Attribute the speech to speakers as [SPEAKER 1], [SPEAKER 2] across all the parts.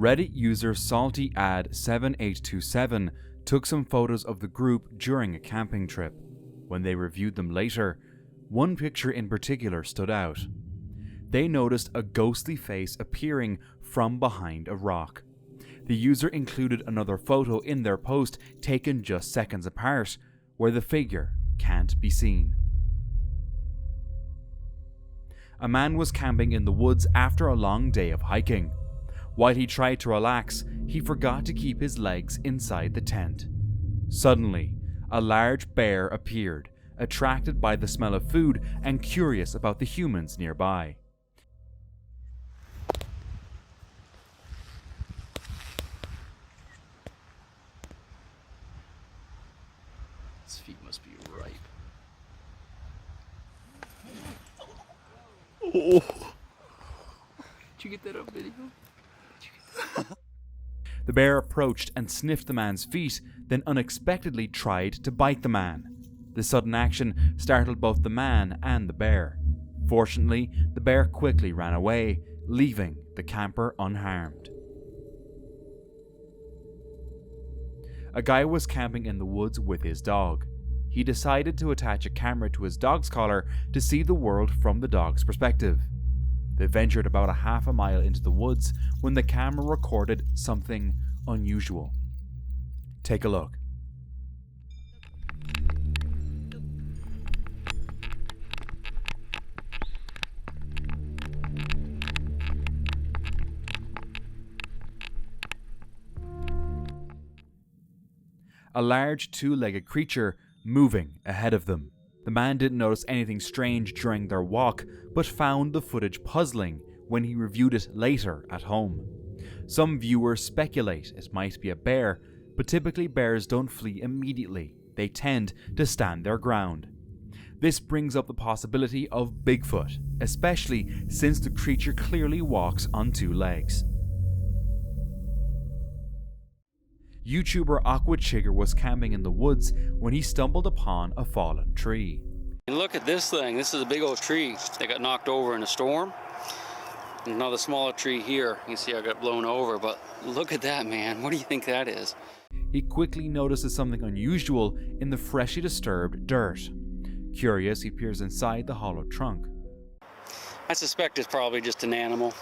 [SPEAKER 1] Reddit user SaltyAd7827 took some photos of the group during a camping trip. When they reviewed them later, one picture in particular stood out. They noticed a ghostly face appearing from behind a rock. The user included another photo in their post taken just seconds apart, where the figure can't be seen. A man was camping in the woods after a long day of hiking. While he tried to relax, he forgot to keep his legs inside the tent. Suddenly, a large bear appeared, attracted by the smell of food and curious about the humans nearby.
[SPEAKER 2] His feet must be ripe. Oh! Did you get that on video?
[SPEAKER 1] The bear approached and sniffed the man's feet, then unexpectedly tried to bite the man. The sudden action startled both the man and the bear. Fortunately, the bear quickly ran away, leaving the camper unharmed. A guy was camping in the woods with his dog. He decided to attach a camera to his dog's collar to see the world from the dog's perspective. They ventured about a half a mile into the woods when the camera recorded something unusual. Take a look. A large two-legged creature moving ahead of them. The man didn't notice anything strange during their walk, but found the footage puzzling when he reviewed it later at home. Some viewers speculate it might be a bear, but typically bears don't flee immediately. They tend to stand their ground. This brings up the possibility of Bigfoot, especially since the creature clearly walks on two legs. YouTuber Aqua Chigger was camping in the woods when he stumbled upon a fallen tree.
[SPEAKER 2] And look at this thing. This is a big old tree that got knocked over in a storm. And another smaller tree here. You can see I got blown over, but look at that, man. What do you think that is?
[SPEAKER 1] He quickly notices something unusual in the freshly disturbed dirt. Curious, he peers inside the hollow trunk.
[SPEAKER 2] I suspect it's probably just an animal.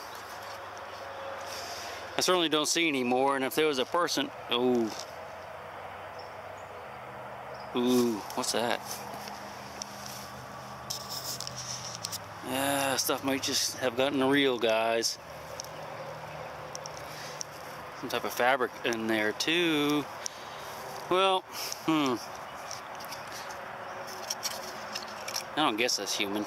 [SPEAKER 2] I certainly don't see any more, and if there was a person... Ooh. Ooh, what's that? Yeah, stuff might just have gotten real, guys. Some type of fabric in there, too. Well, I don't guess that's human.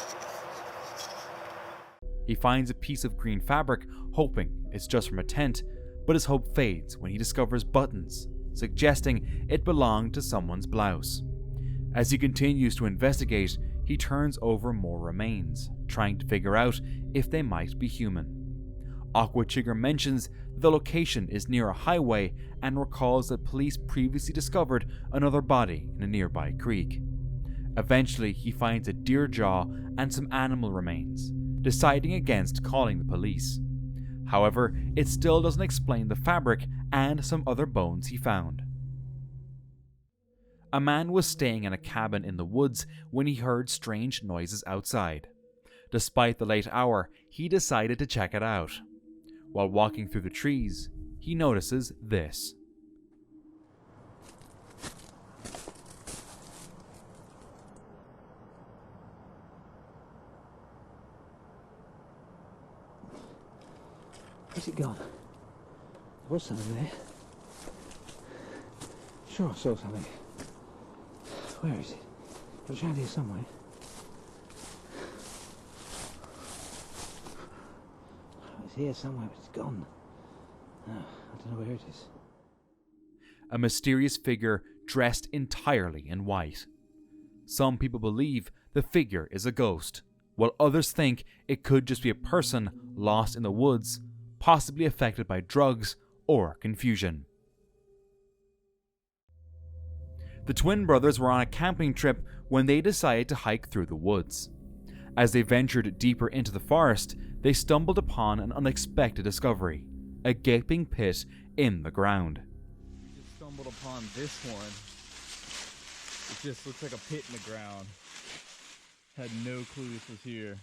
[SPEAKER 1] He finds a piece of green fabric, hoping it's just from a tent, but his hope fades when he discovers buttons, suggesting it belonged to someone's blouse. As he continues to investigate, he turns over more remains, trying to figure out if they might be human. Aqua Chigger mentions that the location is near a highway and recalls that police previously discovered another body in a nearby creek. Eventually, he finds a deer jaw and some animal remains, deciding against calling the police. However, it still doesn't explain the fabric and some other bones he found. A man was staying in a cabin in the woods when he heard strange noises outside. Despite the late hour, he decided to check it out. While walking through the trees, he notices this.
[SPEAKER 3] Where's it gone? There was something there. Sure, I saw something. Where is it? It was around here somewhere. It's here somewhere, but it's gone. Oh, I don't know where it is.
[SPEAKER 1] A mysterious figure dressed entirely in white. Some people believe the figure is a ghost, while others think it could just be a person lost in the woods, possibly affected by drugs or confusion. The twin brothers were on a camping trip when they decided to hike through the woods. As they ventured deeper into the forest, they stumbled upon an unexpected discovery. a gaping pit in the ground.
[SPEAKER 4] Just stumbled upon this one. It just looks like a pit in the ground. Had no clue this was here.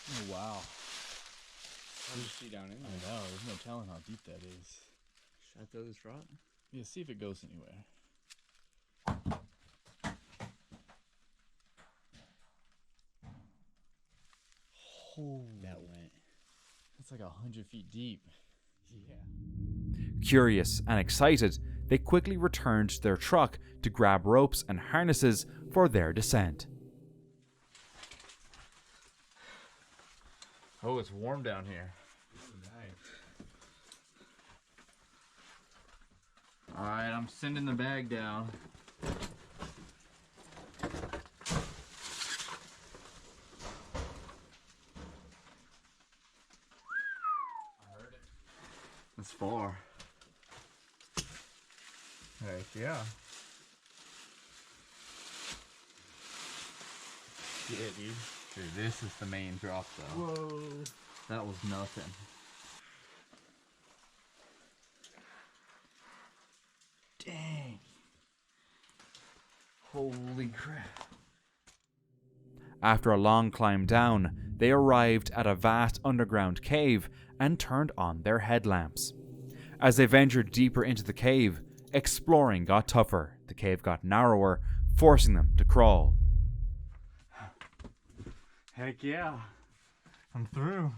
[SPEAKER 4] Oh wow.
[SPEAKER 5] How do you see down in there?
[SPEAKER 4] I know, there's no telling how deep that is.
[SPEAKER 5] Should I throw this rod?
[SPEAKER 4] Yeah, see if it goes anywhere. Holy,
[SPEAKER 5] That went.
[SPEAKER 4] that's like 100 feet deep. Yeah.
[SPEAKER 1] Curious and excited, they quickly returned to their truck to grab ropes and harnesses for their descent.
[SPEAKER 4] Oh, it's warm down here. Alright, I'm sending the bag down. It's far. Heck yeah. Yeah, dude. Dude, this is the main drop though.
[SPEAKER 5] Whoa.
[SPEAKER 4] That was nothing.
[SPEAKER 5] Dang. Holy crap.
[SPEAKER 1] After a long climb down, they arrived at a vast underground cave and turned on their headlamps. As they ventured deeper into the cave, exploring got tougher. The cave got narrower, forcing them to crawl.
[SPEAKER 4] Heck yeah. I'm through.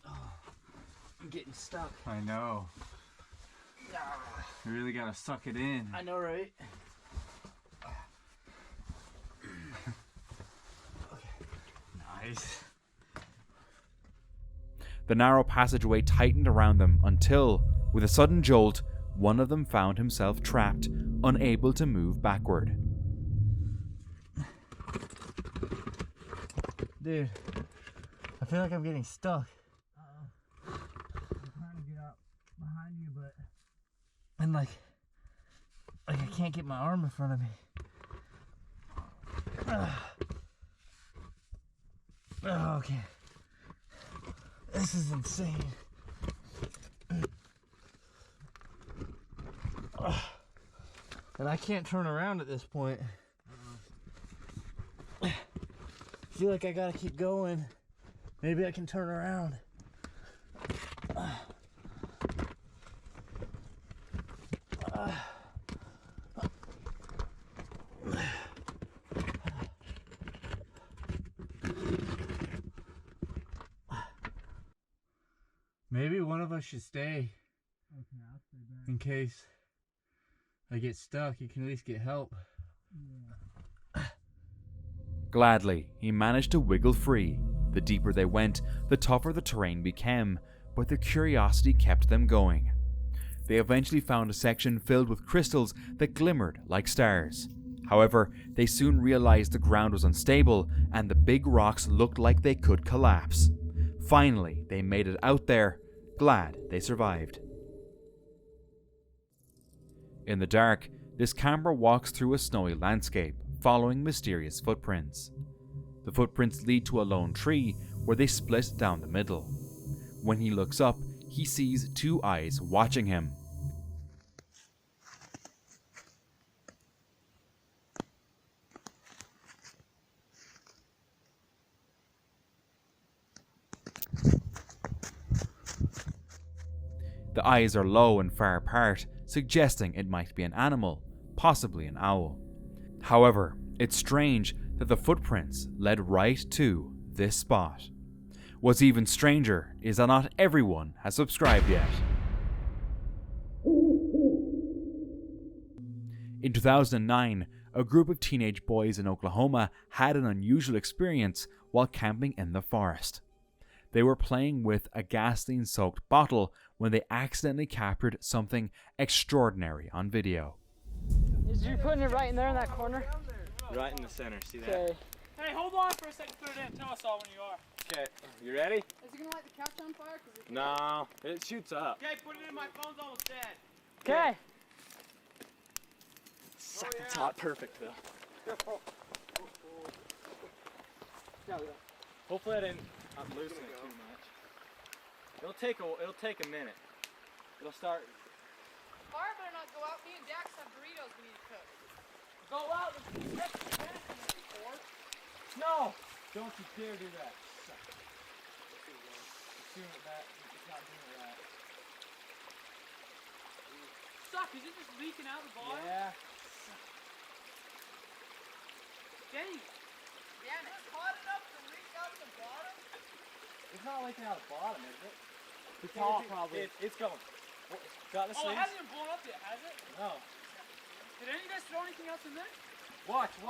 [SPEAKER 5] I'm getting stuck.
[SPEAKER 4] I know. You really gotta suck it in.
[SPEAKER 5] I know, right?
[SPEAKER 4] Nice.
[SPEAKER 1] The narrow passageway tightened around them until, with a sudden jolt, one of them found himself trapped, unable to move backward.
[SPEAKER 4] Dude, I feel like I'm getting stuck.
[SPEAKER 5] I'm trying to get up behind you, but
[SPEAKER 4] And like I can't get my arm in front of me. Oh, okay. This is insane. And I can't turn around at this point. I feel like I gotta keep going. Maybe I can turn around. Maybe one of us should stay.
[SPEAKER 5] okay, I'll stay back.
[SPEAKER 4] In case I get stuck, you can at least get help.
[SPEAKER 5] Yeah.
[SPEAKER 1] Gladly, he managed to wiggle free. The deeper they went, the tougher the terrain became, but their curiosity kept them going. They eventually found a section filled with crystals that glimmered like stars. However, they soon realized the ground was unstable and the big rocks looked like they could collapse. Finally, they made it out there, glad they survived. In the dark, this camper walks through a snowy landscape, following mysterious footprints. The footprints lead to a lone tree where they split down the middle. When he looks up, he sees two eyes watching him. The eyes are low and far apart, suggesting it might be an animal, possibly an owl. However, it's strange that the footprints led right to this spot. What's even stranger is that not everyone has subscribed yet. In 2009, a group of teenage boys in Oklahoma had an unusual experience while camping in the forest. They were playing with a gasoline-soaked bottle when they accidentally captured something extraordinary on video.
[SPEAKER 6] Is you putting it right in there in that corner?
[SPEAKER 5] Right in the center, see that?
[SPEAKER 6] Okay.
[SPEAKER 7] Hey, hold on for a second, put it in. Tell us all when you are.
[SPEAKER 5] Okay, you ready?
[SPEAKER 6] Is it gonna light the couch on fire?
[SPEAKER 5] No, it shoots up.
[SPEAKER 7] Okay, put it in. My phone's almost dead.
[SPEAKER 6] Okay.
[SPEAKER 5] It's hot, perfect though. Hopefully I didn't unloosen it too much.
[SPEAKER 4] It'll take a minute. It'll start.
[SPEAKER 6] Fire better not go out. Me and Dax have burritos we need to cook.
[SPEAKER 7] Go out and catch the medicine before.
[SPEAKER 4] No! Don't you dare do that. It's doing that. It's not doing that.
[SPEAKER 7] Suck, is it just leaking out the bottom?
[SPEAKER 4] Yeah.
[SPEAKER 7] Dang.
[SPEAKER 6] Damn it. Hot enough to leak out the bottom?
[SPEAKER 4] It's not leaking out the bottom, is it?
[SPEAKER 7] The top, probably.
[SPEAKER 4] It's going. Got the
[SPEAKER 7] Oh, it
[SPEAKER 4] sleeves?
[SPEAKER 7] hasn't even blown up yet, has it?
[SPEAKER 4] No.
[SPEAKER 7] Did any of you guys throw anything else in there?
[SPEAKER 4] Watch.
[SPEAKER 6] Damn.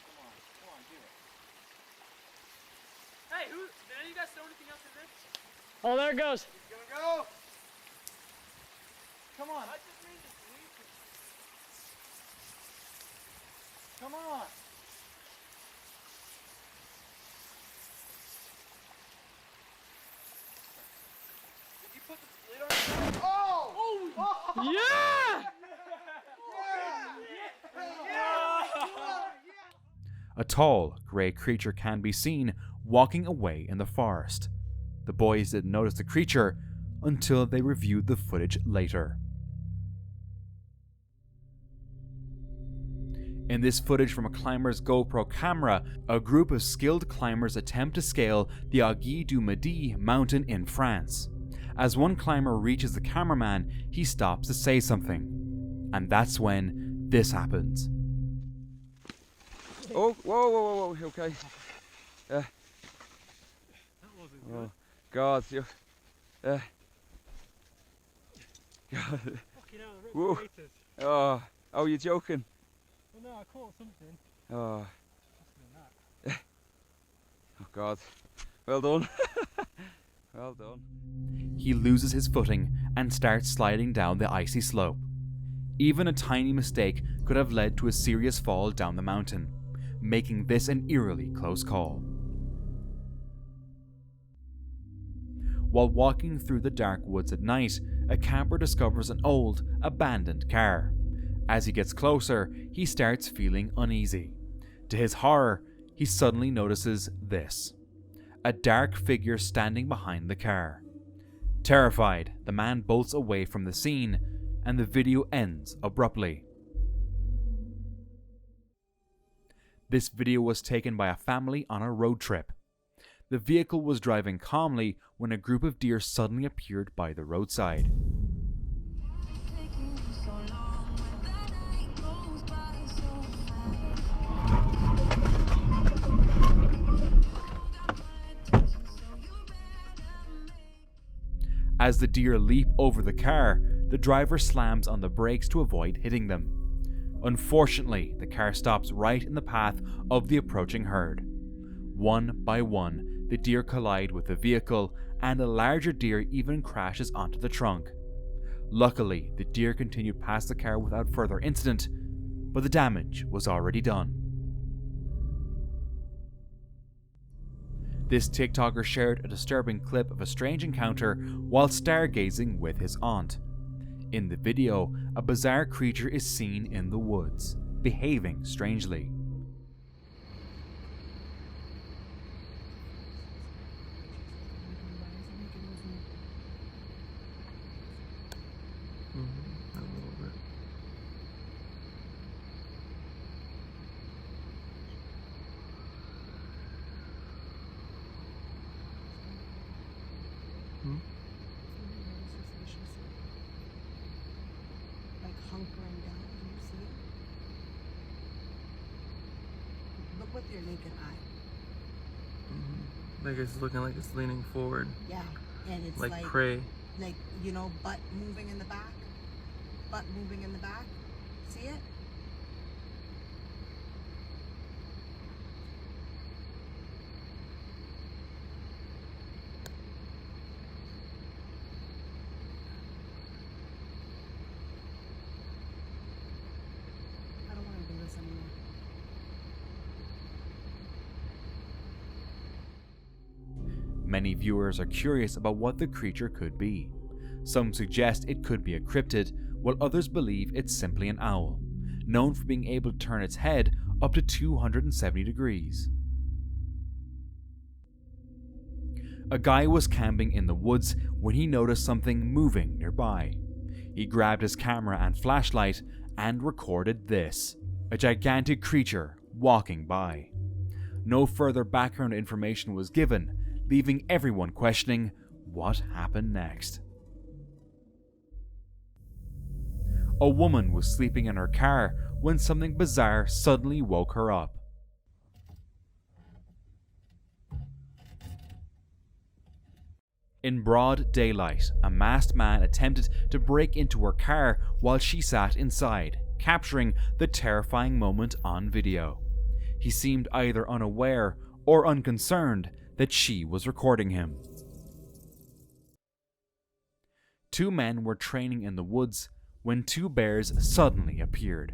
[SPEAKER 4] Come on, do it.
[SPEAKER 7] Hey, did any of you guys throw anything else in there?
[SPEAKER 6] Oh, there it goes.
[SPEAKER 4] It's gonna go. Come on.
[SPEAKER 7] I just made this leak.
[SPEAKER 4] Come on.
[SPEAKER 7] Did you put the lid on?
[SPEAKER 6] Yeah!
[SPEAKER 1] A tall, grey creature can be seen walking away in the forest. The boys didn't notice the creature until they reviewed the footage later. In this footage from a climber's GoPro camera, a group of skilled climbers attempt to scale the Aiguille du Midi mountain in France. As one climber reaches the cameraman, he stops to say something. And that's when this happens.
[SPEAKER 8] Oh, whoa, okay. That wasn't good. Oh, God, you. God.
[SPEAKER 5] Fucking hell,
[SPEAKER 8] Whoa. Oh, you're joking.
[SPEAKER 5] Well, no, I caught something.
[SPEAKER 8] Oh,
[SPEAKER 5] That.
[SPEAKER 8] oh God. Well done. Well done.
[SPEAKER 1] He loses his footing and starts sliding down the icy slope. Even a tiny mistake could have led to a serious fall down the mountain, making this an eerily close call. While walking through the dark woods at night, a camper discovers an old, abandoned car. As he gets closer, he starts feeling uneasy. To his horror, he suddenly notices this: a dark figure standing behind the car. Terrified, the man bolts away from the scene, and the video ends abruptly. This video was taken by a family on a road trip. The vehicle was driving calmly when a group of deer suddenly appeared by the roadside. As the deer leap over the car, the driver slams on the brakes to avoid hitting them. Unfortunately, the car stops right in the path of the approaching herd. One by one, the deer collide with the vehicle, and a larger deer even crashes onto the trunk. Luckily, the deer continued past the car without further incident, but the damage was already done. This TikToker shared a disturbing clip of a strange encounter while stargazing with his aunt. In the video, a bizarre creature is seen in the woods, behaving strangely.
[SPEAKER 9] Like hunkering down, can you see it? Look with your naked eye.
[SPEAKER 10] Like it's looking like it's leaning forward.
[SPEAKER 9] Yeah, and it's
[SPEAKER 10] like prey.
[SPEAKER 9] Like, you know, butt moving in the back. Butt moving in the back. See it? I don't want to do this anymore.
[SPEAKER 1] Many viewers are curious about what the creature could be. Some suggest it could be a cryptid, while others believe it's simply an owl, known for being able to turn its head up to 270 degrees. A guy was camping in the woods when he noticed something moving nearby. He grabbed his camera and flashlight and recorded this: a gigantic creature walking by. No further background information was given, leaving everyone questioning what happened next. A woman was sleeping in her car when something bizarre suddenly woke her up. In broad daylight, a masked man attempted to break into her car while she sat inside, capturing the terrifying moment on video. He seemed either unaware or unconcerned that she was recording him. Two men were training in the woods when two bears suddenly appeared.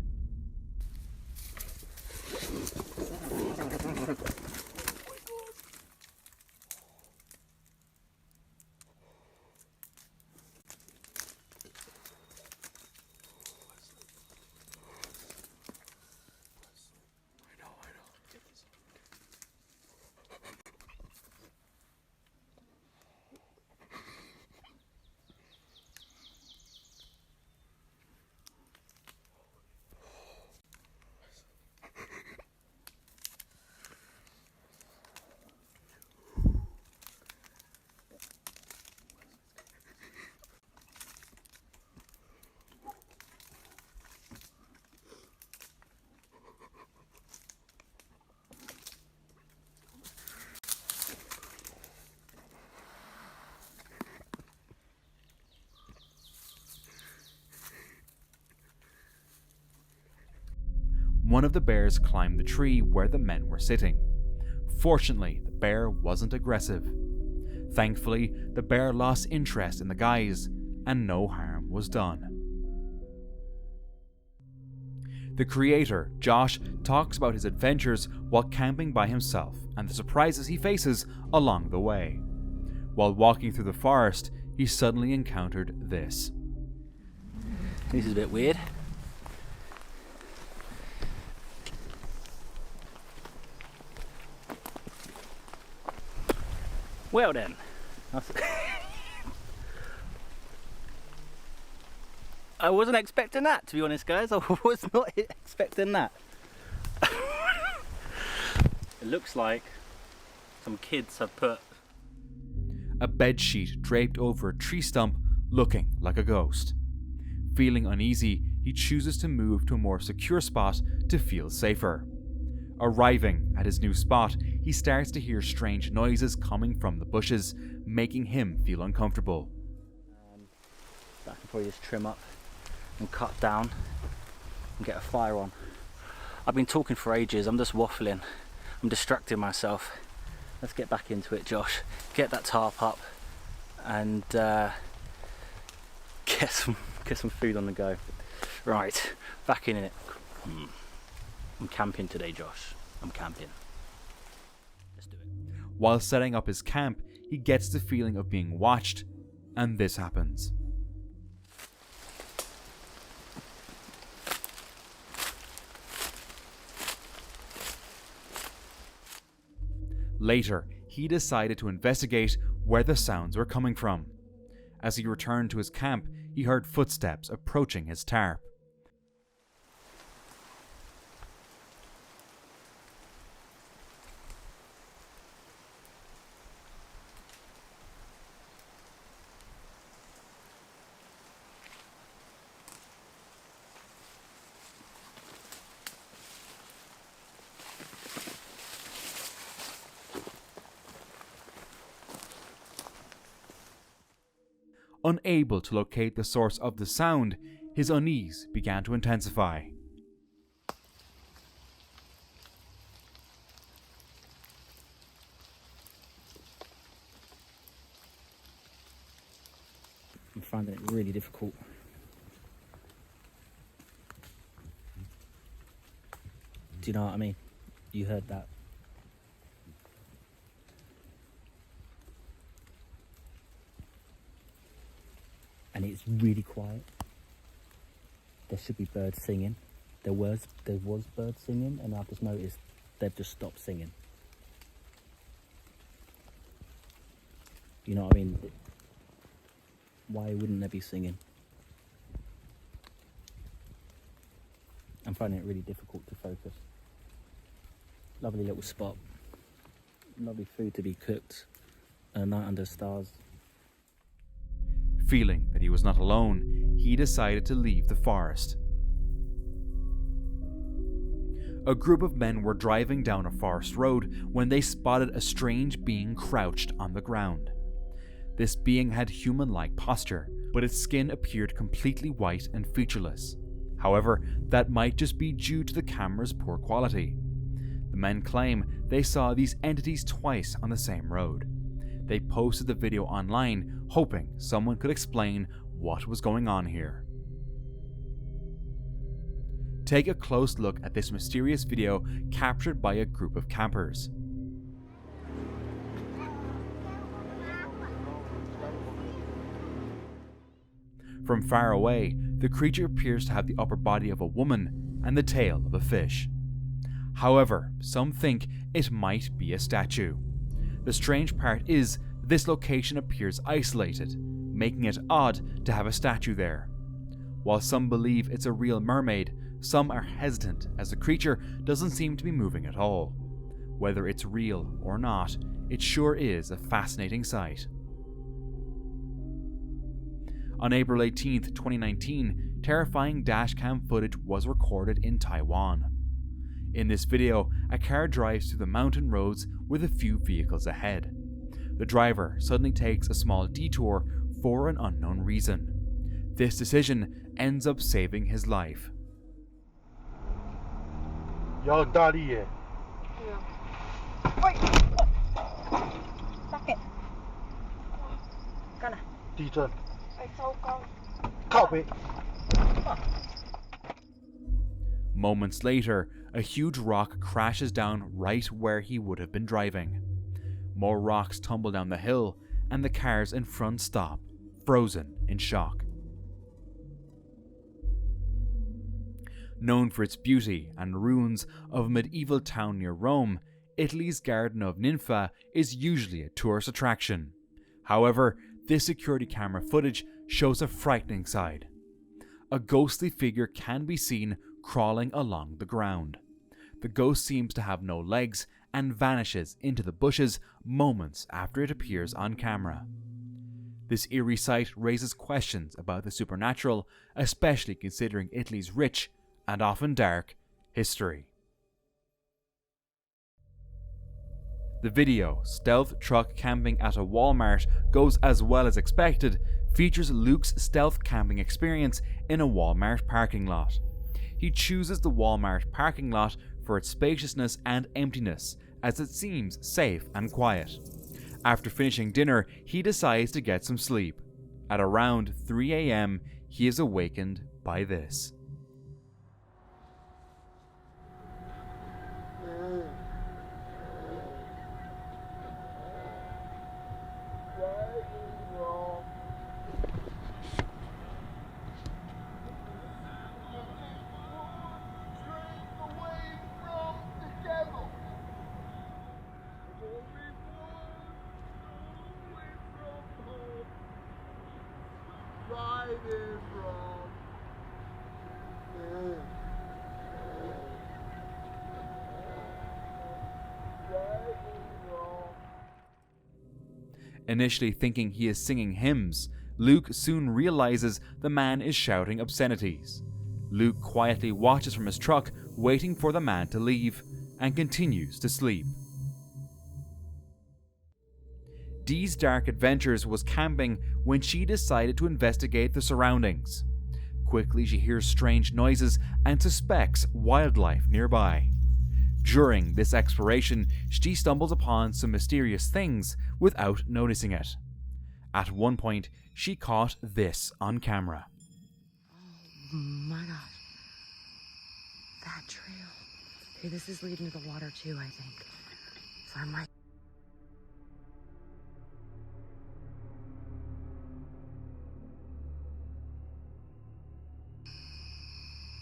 [SPEAKER 1] One of the bears climbed the tree where the men were sitting. Fortunately, the bear wasn't aggressive. Thankfully, the bear lost interest in the guys, and no harm was done. The creator, Josh, talks about his adventures while camping by himself and the surprises he faces along the way. While walking through the forest, he suddenly encountered this.
[SPEAKER 11] This is a bit weird. Well then, I wasn't expecting that, to be honest guys. I was not expecting that. It looks like some kids have put
[SPEAKER 1] a bedsheet draped over a tree stump, looking like a ghost. Feeling uneasy, he chooses to move to a more secure spot to feel safer. Arriving at his new spot, he starts to hear strange noises coming from the bushes, making him feel uncomfortable.
[SPEAKER 11] I can probably just trim up and cut down and get a fire on. I've been talking for ages, I'm just waffling. I'm distracting myself. Let's get back into it, Josh. Get that tarp up and get some food on the go. Right, back in it. I'm camping today, Josh. I'm camping. Let's do it.
[SPEAKER 1] While setting up his camp, he gets the feeling of being watched, and this happens. Later, he decided to investigate where the sounds were coming from. As he returned to his camp, he heard footsteps approaching his tarp. Unable to locate the source of the sound, his unease began to intensify.
[SPEAKER 11] I'm finding it really difficult. Do you know what I mean? You heard that. And it's really quiet. There should be birds singing. there was birds singing, and I've just noticed they've just stopped singing. You know what I mean? Why wouldn't they be singing? I'm finding it really difficult to focus. Lovely little spot. Lovely food to be cooked. A night under stars.
[SPEAKER 1] Feeling that he was not alone, he decided to leave the forest. A group of men were driving down a forest road when they spotted a strange being crouched on the ground. This being had human-like posture, but its skin appeared completely white and featureless. However, that might just be due to the camera's poor quality. The men claim they saw these entities twice on the same road. They posted the video online, hoping someone could explain what was going on here. Take a close look at this mysterious video captured by a group of campers. From far away, the creature appears to have the upper body of a woman and the tail of a fish. However, some think it might be a statue. The strange part is, this location appears isolated, making it odd to have a statue there. While some believe it's a real mermaid, some are hesitant as the creature doesn't seem to be moving at all. Whether it's real or not, it sure is a fascinating sight. On April 18, 2019, terrifying dashcam footage was recorded in Taiwan. In this video, a car drives through the mountain roads with a few vehicles ahead. The driver suddenly takes a small detour for an unknown reason. This decision ends up saving his life.
[SPEAKER 5] 摇很大力耶。
[SPEAKER 9] 对啊。喂，Suck it。干了。
[SPEAKER 5] 地震。
[SPEAKER 9] 哎，糟糕。
[SPEAKER 5] 靠北。
[SPEAKER 1] Moments later, a huge rock crashes down right where he would have been driving. More rocks tumble down the hill, and the cars in front stop, frozen in shock. Known for its beauty and ruins of a medieval town near Rome, Italy's Garden of Ninfa is usually a tourist attraction. However, this security camera footage shows a frightening side. A ghostly figure can be seen crawling along the ground. The ghost seems to have no legs and vanishes into the bushes moments after it appears on camera. This eerie sight raises questions about the supernatural, especially considering Italy's rich, and often dark, history. The video, Stealth Truck Camping at a Walmart, goes as well as expected, features Luke's stealth camping experience in a Walmart parking lot. He chooses the Walmart parking lot for its spaciousness and emptiness, as it seems safe and quiet. After finishing dinner, he decides to get some sleep. At around 3 a.m, he is awakened by this. Initially thinking he is singing hymns, Luke soon realizes the man is shouting obscenities. Luke quietly watches from his truck, waiting for the man to leave, and continues to sleep. Dee's dark adventures was camping when she decided to investigate the surroundings. Quickly she hears strange noises and suspects wildlife nearby. During this exploration, she stumbles upon some mysterious things without noticing it. At one point, she caught this on camera.
[SPEAKER 9] Oh my gosh. That trail. Okay, this is leading to the water too, I think. So I might...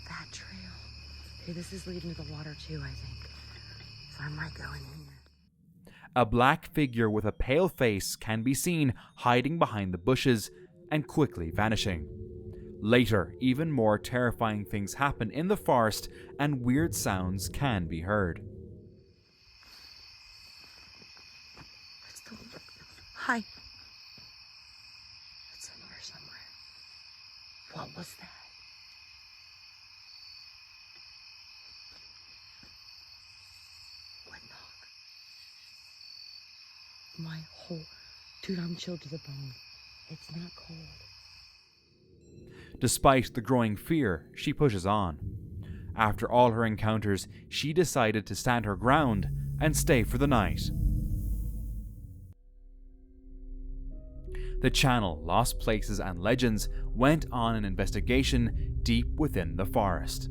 [SPEAKER 9] That trail. this is leading to the water too, I think. So I might go in here.
[SPEAKER 1] A black figure with a pale face can be seen hiding behind the bushes and quickly vanishing. Later, even more terrifying things happen in the forest and weird sounds can be heard.
[SPEAKER 9] Hi. It's in here somewhere. What was that? What knock? My whole... Dude, I'm chilled to the bone. It's not cold.
[SPEAKER 1] Despite the growing fear, she pushes on. After all her encounters, she decided to stand her ground and stay for the night. The channel Lost Places and Legends went on an investigation deep within the forest.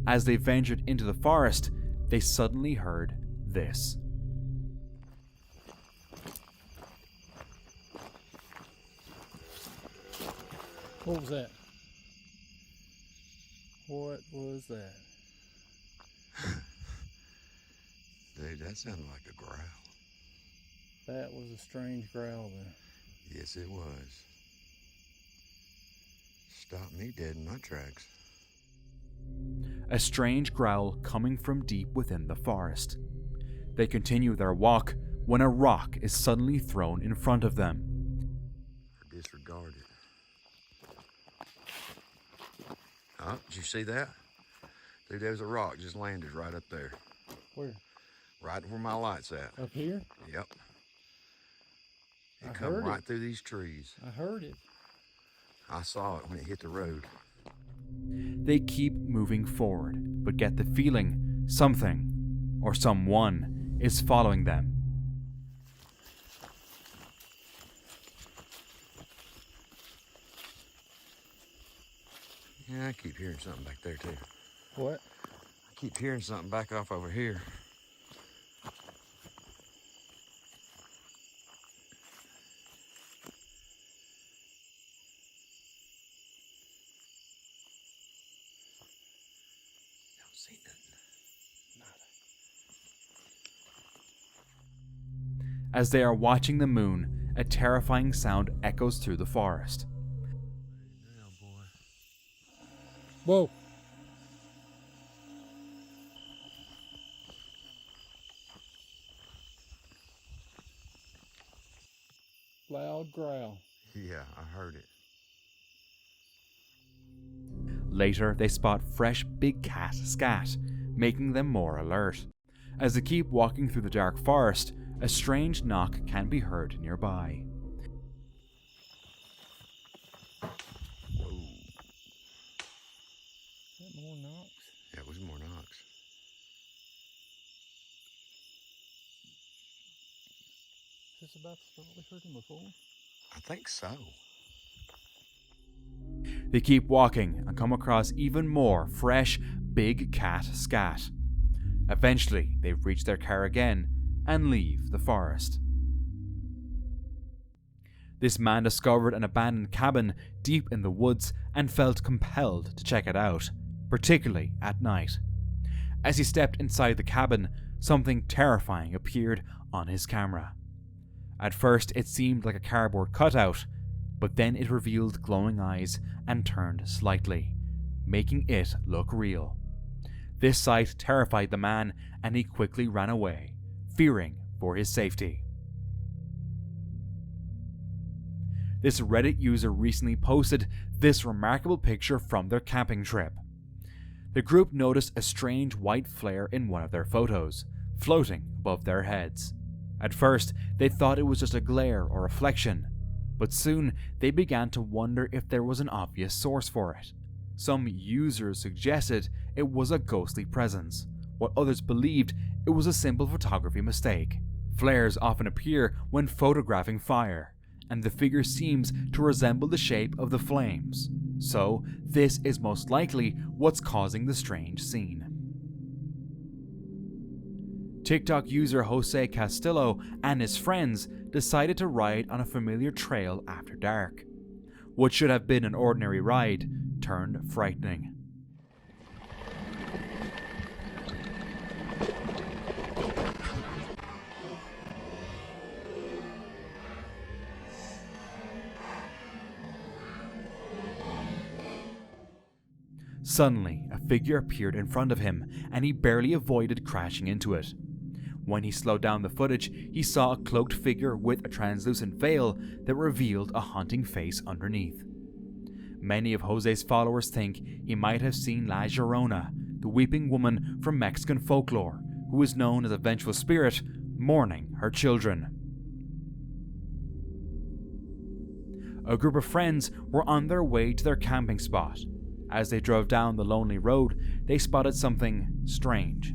[SPEAKER 1] As they ventured into the forest, they suddenly heard this.
[SPEAKER 4] What was that? What was that?
[SPEAKER 12] Dude, that sounded like a growl.
[SPEAKER 4] That was a strange growl then.
[SPEAKER 12] Yes, it was. Stopped me dead in my tracks.
[SPEAKER 1] A strange growl coming from deep within the forest. They continue their walk when a rock is suddenly thrown in front of them.
[SPEAKER 12] Disregard it. Oh, did you see that? Dude, there's a rock just landed right up there.
[SPEAKER 4] Where?
[SPEAKER 12] Right where my light's at.
[SPEAKER 4] Up here?
[SPEAKER 12] Yep. It
[SPEAKER 4] I
[SPEAKER 12] come
[SPEAKER 4] heard
[SPEAKER 12] right
[SPEAKER 4] it.
[SPEAKER 12] through these trees.
[SPEAKER 4] I heard it.
[SPEAKER 12] I saw it when it hit the road.
[SPEAKER 1] They keep moving forward, but get the feeling something or someone is following them.
[SPEAKER 12] Yeah, I keep hearing something back there too.
[SPEAKER 4] What?
[SPEAKER 12] I keep hearing something back off over here. Don't see nothing. Nada.
[SPEAKER 1] As they are watching the moon, a terrifying sound echoes through the forest.
[SPEAKER 4] Whoa. Loud growl.
[SPEAKER 12] Yeah, I heard it.
[SPEAKER 1] Later, they spot fresh big cat scat, making them more alert. As they keep walking through the dark forest, a strange knock can be heard nearby.
[SPEAKER 4] More knocks?
[SPEAKER 12] Yeah, it was more knocks.
[SPEAKER 4] Is this about the spot we heard him before?
[SPEAKER 12] I think so.
[SPEAKER 1] They keep walking and come across even more fresh, big cat scat. Eventually, they reach their car again and leave the forest. This man discovered an abandoned cabin deep in the woods and felt compelled to check it out, particularly at night. As he stepped inside the cabin, something terrifying appeared on his camera. At first, it seemed like a cardboard cutout, but then it revealed glowing eyes and turned slightly, making it look real. This sight terrified the man, and he quickly ran away, fearing for his safety. This Reddit user recently posted this remarkable picture from their camping trip. The group noticed a strange white flare in one of their photos, floating above their heads. At first, they thought it was just a glare or reflection, but soon they began to wonder if there was an obvious source for it. Some users suggested it was a ghostly presence, while others believed it was a simple photography mistake. Flares often appear when photographing fire, and the figure seems to resemble the shape of the flames, so this is most likely what's causing the strange scene. TikTok user Jose Castillo and his friends decided to ride on a familiar trail after dark. What should have been an ordinary ride turned frightening. Suddenly, a figure appeared in front of him, and he barely avoided crashing into it. When he slowed down the footage, he saw a cloaked figure with a translucent veil that revealed a haunting face underneath. Many of Jose's followers think he might have seen La Llorona, the weeping woman from Mexican folklore, who is known as a vengeful spirit mourning her children. A group of friends were on their way to their camping spot. As they drove down the lonely road, they spotted something strange.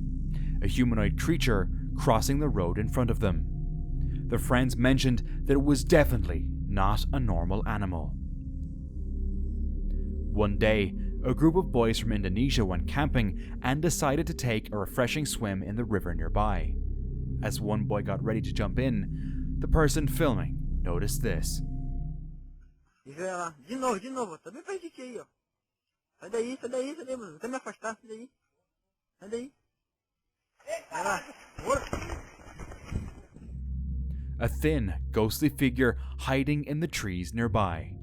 [SPEAKER 1] A humanoid creature crossing the road in front of them. The friends mentioned that it was definitely not a normal animal. One day, a group of boys from Indonesia went camping and decided to take a refreshing swim in the river nearby. As one boy got ready to jump in, the person filming noticed this.
[SPEAKER 5] De novo, também faz xixi aí, ó. Sai daí, mano. Até me afastar, sai daí. Sai daí. Vai lá, bora.
[SPEAKER 1] A thin, ghostly figure hiding in the trees nearby.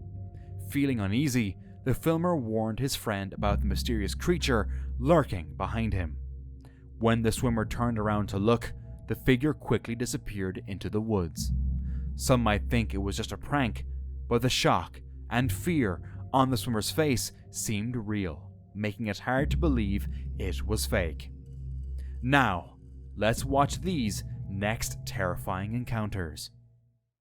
[SPEAKER 1] Feeling uneasy, the filmer warned his friend about the mysterious creature lurking behind him. When the swimmer turned around to look, the figure quickly disappeared into the woods. Some might think it was just a prank, but the shock and fear on the swimmer's face seemed real, making it hard to believe it was fake. Now, let's watch these next terrifying encounters.